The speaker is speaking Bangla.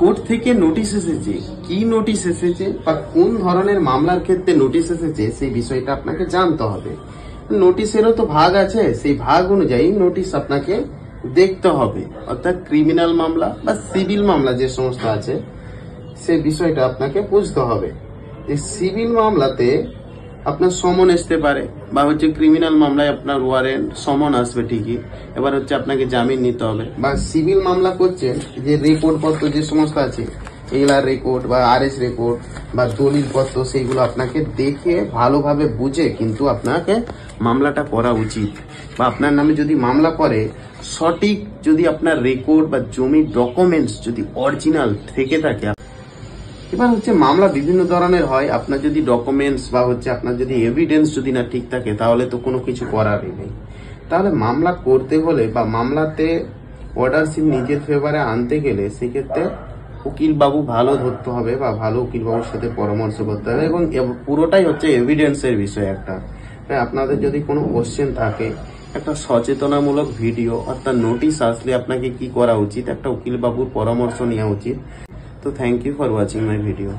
কোর্ট থেকে নোটিশ এসেছে, কি নোটিশ এসেছে বা কোন ধরনের মামলার ক্ষেত্রে নোটিশ এসেছে সেই বিষয়টা আপনাকে জানতে হবে। নোটিশেরও তো ভাগ আছে, সেই ভাগ অনুযায়ী নোটিশ আপনাকে দেখতে হবে। অর্থাৎ ক্রিমিনাল মামলা বা সিভিল মামলা যে সমস্ত আছে সেই বিষয়টা আপনাকে বুঝতে হবে। এই সিভিল মামলাতে আপনার সমন আসতে পারে বা ক্রিমিনাল মামলায় আপনার ওয়ারেন্ট সমন আসবে ঠিকই, এবার আপনাকে জামিন নিতে হবে। বা সিভিল মামলা করছেন যে রেকর্ড পত্র যে সমস্ত আছে, এলআর রেকর্ড বা আরএস রেকর্ড বা দলিল পত্র, সেইগুলো আপনাকে দেখে ভালোভাবে বুঝে কিন্তু আপনাকে মামলাটা করা উচিত। বা আপনার নামে যদি মামলা করে সঠিক যদি আপনার রেকর্ড বা জমির ডকুমেন্টস যদি অরিজিনাল থেকে থাকে। এবার মামলা বিভিন্ন ধরনের হয়, আপনার যদি ডকুমেন্টস বা আপনার যদি এভিডেন্স যদি না ঠিক থাকে তাহলে তো কোনো কিছু করারই নেই। তাহলে মামলা করতে হলে বা মামলাতে অর্ডারশিপ নিজের ফেভারে আনতে গেলে সেক্ষেত্রে উকিল বাবু ভালো ধরতে হবে বা ভালো উকিল বাবুর সাথে পরামর্শ করতে হবে, এবং পুরোটাই এভিডেন্সের বিষয় একটা। তাই আপনাদের যদি কোনো কোশ্চেন থাকে, একটা সচেতনামূলক ভিডিও অর্থাৎ নোটিশ আসলে আপনাকে কি করা উচিত, একটা উকিল বাবুর পরামর্শ নেওয়া উচিত। তো thank you for watching my video.